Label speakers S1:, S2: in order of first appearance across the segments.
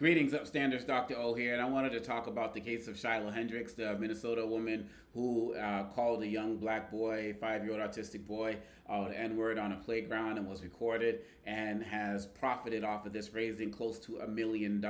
S1: Greetings, Upstanders. Dr. O here, and I wanted to talk about the case of Shiloh Hendrix, the Minnesota woman who called a young black boy, 5-year-old autistic boy, the N-word on a playground and was recorded and has profited off of this, raising close to $1 million.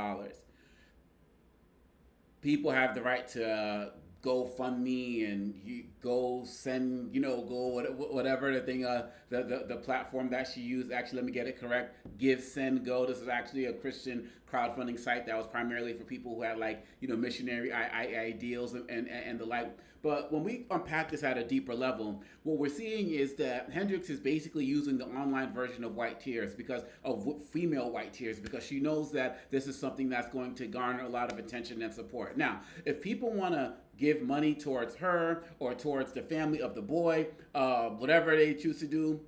S1: People have the right to go fund me and you go send, go whatever the thing, the platform that she used. Actually, let me get it correct. Give, send, go. This is actually a Christian crowdfunding site that was primarily for people who had missionary ideals and the like. But when we unpack this at a deeper level, what we're seeing is that Hendrix is basically using the online version of white tears because of female white tears, because she knows that this is something that's going to garner a lot of attention and support. Now, if people want to give money towards her or towards the family of the boy, whatever they choose to do,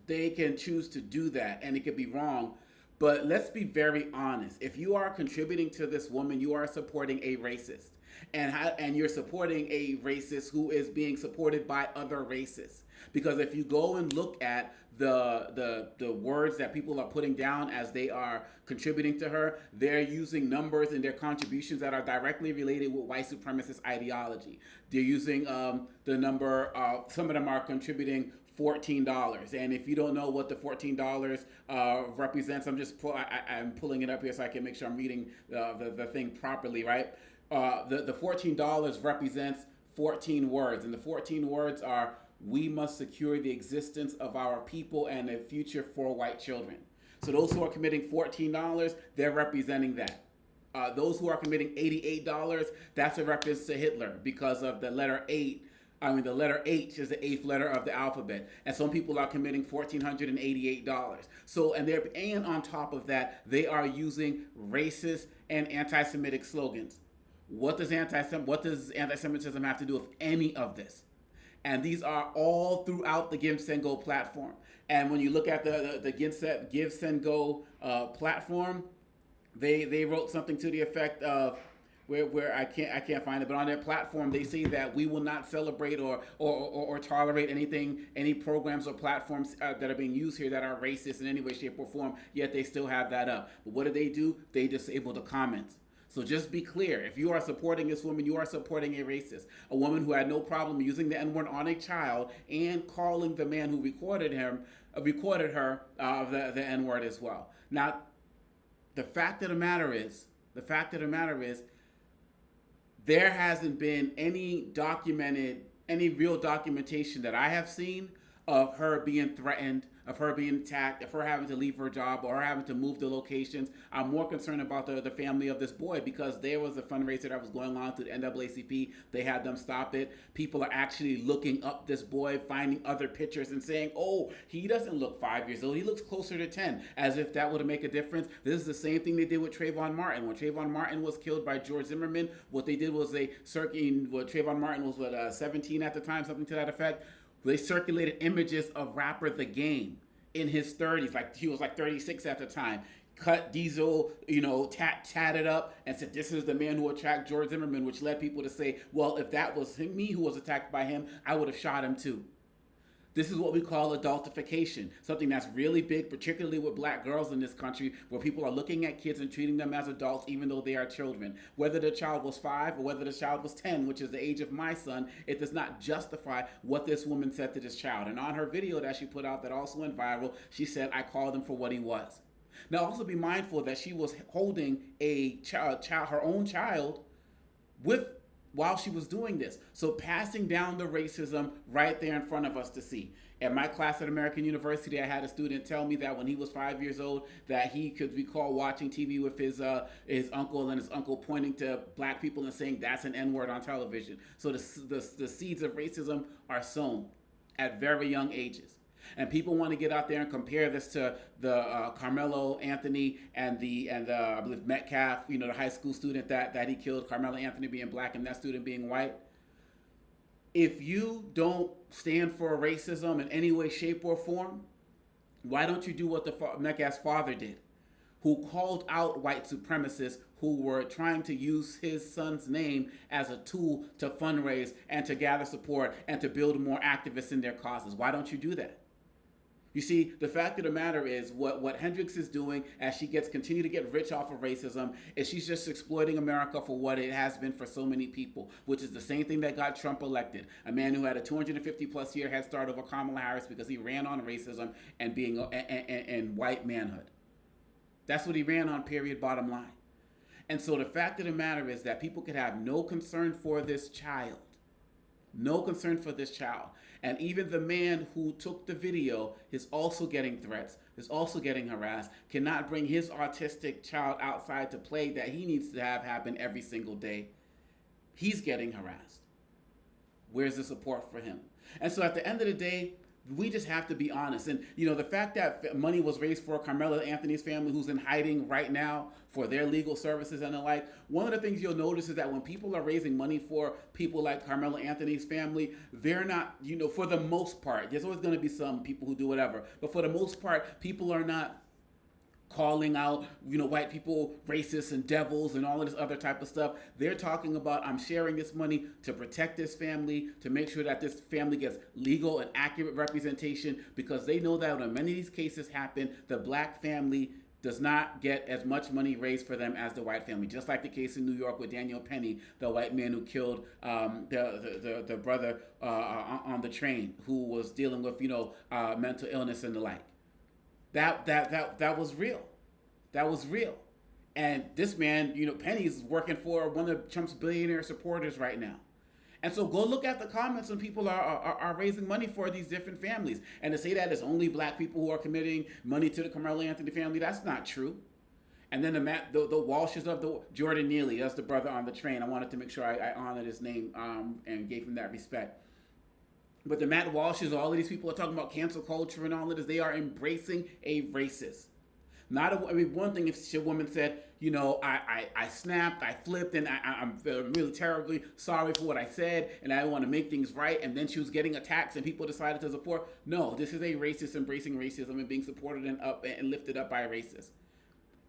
S1: they can choose to do that, and it could be wrong. But let's be very honest. If you are contributing to this woman, you are supporting a racist. And you're supporting a racist who is being supported by other racists. Because if you go and look at the words that people are putting down as they are contributing to her, they're using numbers in their contributions that are directly related with white supremacist ideology. They're using the number, some of them are contributing $14. And if you don't know what the $14 represents, I'm pulling it up here so I can make sure I'm reading the thing properly, right? The $14 represents 14 words, and the 14 words are: we must secure the existence of our people and a future for white children. So those who are committing $14, they're representing that. Those who are committing $88, that's a reference to Hitler because of the letter 8. The letter H is the eighth letter of the alphabet, and some people are committing $1,488. So, and on top of that, they are using racist and anti-Semitic slogans. What does anti-Semitism have to do with any of this? And these are all throughout the Give, Send, Go platform. And when you look at the Give, Send, Go platform, they wrote something to the effect of, where I can't find it, but on their platform they say that we will not celebrate or tolerate any programs or platforms that are being used here that are racist in any way, shape, or form. Yet they still have that up. But what do? They disable the comments. So just be clear. If you are supporting this woman, you are supporting a racist. A woman who had no problem using the N-word on a child and calling the man who recorded her the N-word as well. Now, the fact of the matter is, there hasn't been any real documentation that I have seen of her being threatened, of her being attacked, of her having to leave her job or her having to move the locations. I'm more concerned about the family of this boy, because there was a fundraiser that was going on through the NAACP. They had them stop it. People are actually looking up this boy, finding other pictures and saying, oh, he doesn't look 5 years old. He looks closer to 10, as if that would make a difference. This is the same thing they did with Trayvon Martin. When Trayvon Martin was killed by George Zimmerman, what they did was Trayvon Martin was 17 at the time, something to that effect. They circulated images of rapper The Game in his 30s, like he was 36 at the time. Cut Diesel, tatted up and said, this is the man who attacked George Zimmerman, which led people to say, well, if that was me who was attacked by him, I would have shot him too. This is what we call adultification, something that's really big, particularly with black girls in this country, where people are looking at kids and treating them as adults even though they are children. Whether the child was 5 or whether the child was 10, which is the age of my son, it does not justify what this woman said to this child. And on her video that she put out that also went viral, she said, I called him for what he was. Now also be mindful that she was holding her own child while she was doing this. So passing down the racism right there in front of us to see. At my class at American University, I had a student tell me that when he was 5 years old, that he could recall watching TV with his uncle, and his uncle pointing to black people and saying that's an N-word on television. So the seeds of racism are sown at very young ages. And people want to get out there and compare this to the Carmelo Anthony and I believe Metcalf, the high school student that he killed, Carmelo Anthony being black and that student being white. If you don't stand for racism in any way, shape, or form, why don't you do what Metcalf's father did, who called out white supremacists who were trying to use his son's name as a tool to fundraise and to gather support and to build more activists in their causes? Why don't you do that? You see, the fact of the matter is what Hendrix is doing as she gets continue to get rich off of racism is she's just exploiting America for what it has been for so many people, which is the same thing that got Trump elected. A man who had a 250 plus year head start over Kamala Harris because he ran on racism and being and white manhood. That's what he ran on, period, bottom line. And so the fact of the matter is that people could have no concern for this child. No concern for this child. And even the man who took the video is also getting threats, is also getting harassed, cannot bring his autistic child outside to play that he needs to have happen every single day. He's getting harassed. Where's the support for him? And so at the end of the day, we just have to be honest. And, the fact that money was raised for Carmela Anthony's family, who's in hiding right now for their legal services and the like, one of the things you'll notice is that when people are raising money for people like Carmela Anthony's family, they're not, for the most part, there's always going to be some people who do whatever, but for the most part, people are not calling out, white people racists and devils and all of this other type of stuff. They're talking about, I'm sharing this money to protect this family, to make sure that this family gets legal and accurate representation, because they know that when many of these cases happen, the black family does not get as much money raised for them as the white family. Just like the case in New York with Daniel Penny, the white man who killed the brother on the train, who was dealing with mental illness and the like. That was real. That was real. And this man, Penny's working for one of Trump's billionaire supporters right now. And so go look at the comments when people are raising money for these different families. And to say that it's only black people who are committing money to the Carmela Anthony family, that's not true. And then the Walshes of the Jordan Neely, that's the brother on the train. I wanted to make sure I honored his name and gave him that respect. But the Matt Walshes, all of these people are talking about cancel culture and all of this. They are embracing a racist. One thing if a woman said, I snapped, I flipped, and I'm really terribly sorry for what I said, and I want to make things right, and then she was getting attacked, and people decided to support. No, this is a racist embracing racism and being supported and lifted up by a racist.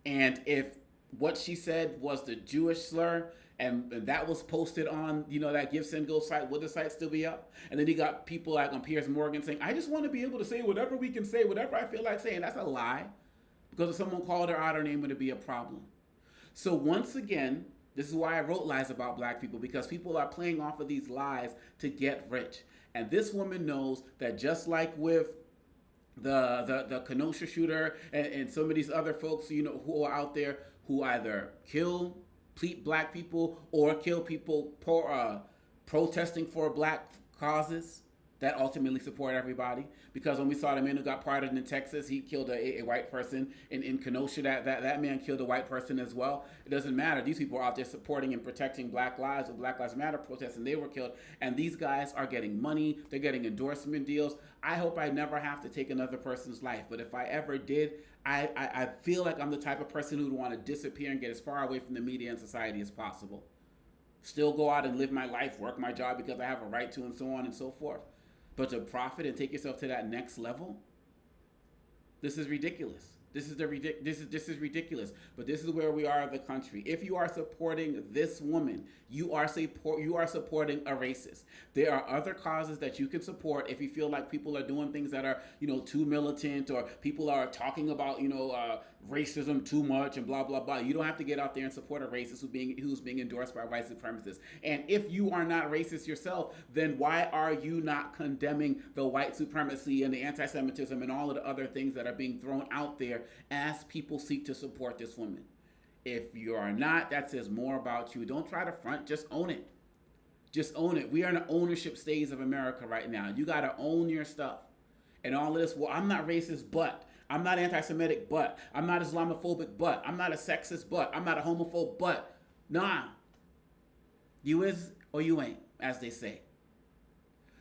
S1: And if what she said was the Jewish slur, and that was posted on, that Give, Send, Go site, would the site still be up? And then you got people like on Piers Morgan saying, I just want to be able to say whatever we can say, whatever I feel like saying. That's a lie. Because if someone called her out, her name would be a problem. So once again, this is why I wrote Lies About Black People, because people are playing off of these lies to get rich. And this woman knows that just like with the Kenosha shooter and some of these other folks, who are out there who either kill black people or kill people protesting for black causes that ultimately support everybody. Because when we saw the man who got pardoned in Texas, he killed a white person. In Kenosha, that man killed a white person as well. It doesn't matter. These people are out there supporting and protecting Black Lives or Black Lives Matter protests, and they were killed. And these guys are getting money. They're getting endorsement deals. I hope I never have to take another person's life. But if I ever did, I feel like I'm the type of person who would want to disappear and get as far away from the media and society as possible. Still go out and live my life, work my job because I have a right to, and so on and so forth. But to profit and take yourself to that next level, this is ridiculous. This is ridiculous. But this is where we are in the country. If you are supporting this woman, you are supporting a racist. There are other causes that you can support if you feel like people are doing things that are, too militant, or people are talking about, racism too much and blah, blah, blah. You don't have to get out there and support a racist who's being endorsed by white supremacists. And if you are not racist yourself, then why are you not condemning the white supremacy and the anti-Semitism and all of the other things that are being thrown out there as people seek to support this woman? If you are not, that says more about you. Don't try to front, just own it. Just own it. We are in an ownership stage of America right now. You got to own your stuff. And all of this, well, I'm not racist, but I'm not anti-Semitic, but I'm not Islamophobic, but I'm not a sexist, but I'm not a homophobe, but nah. You is or you ain't, as they say.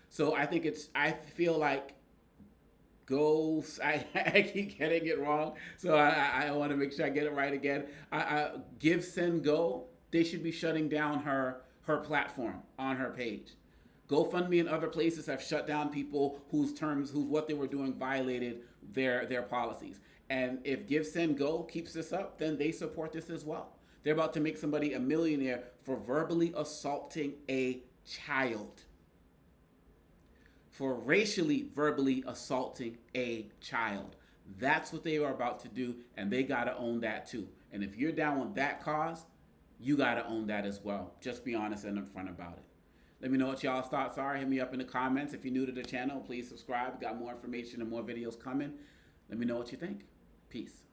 S1: So I feel like I keep getting it wrong, so I want to make sure I get it right again. Give, Send, Go, they should be shutting down her platform on her page. GoFundMe and other places have shut down people whose what they were doing violated their policies. And if Give, Send, Go keeps this up, then they support this as well. They're about to make somebody a millionaire for verbally assaulting a child. for racially, verbally assaulting a child. That's what they are about to do, and they got to own that too. And if you're down with that cause, you got to own that as well. Just be honest and upfront about it. Let me know what y'all's thoughts are. Hit me up in the comments. If you're new to the channel, please subscribe. Got more information and more videos coming. Let me know what you think. Peace.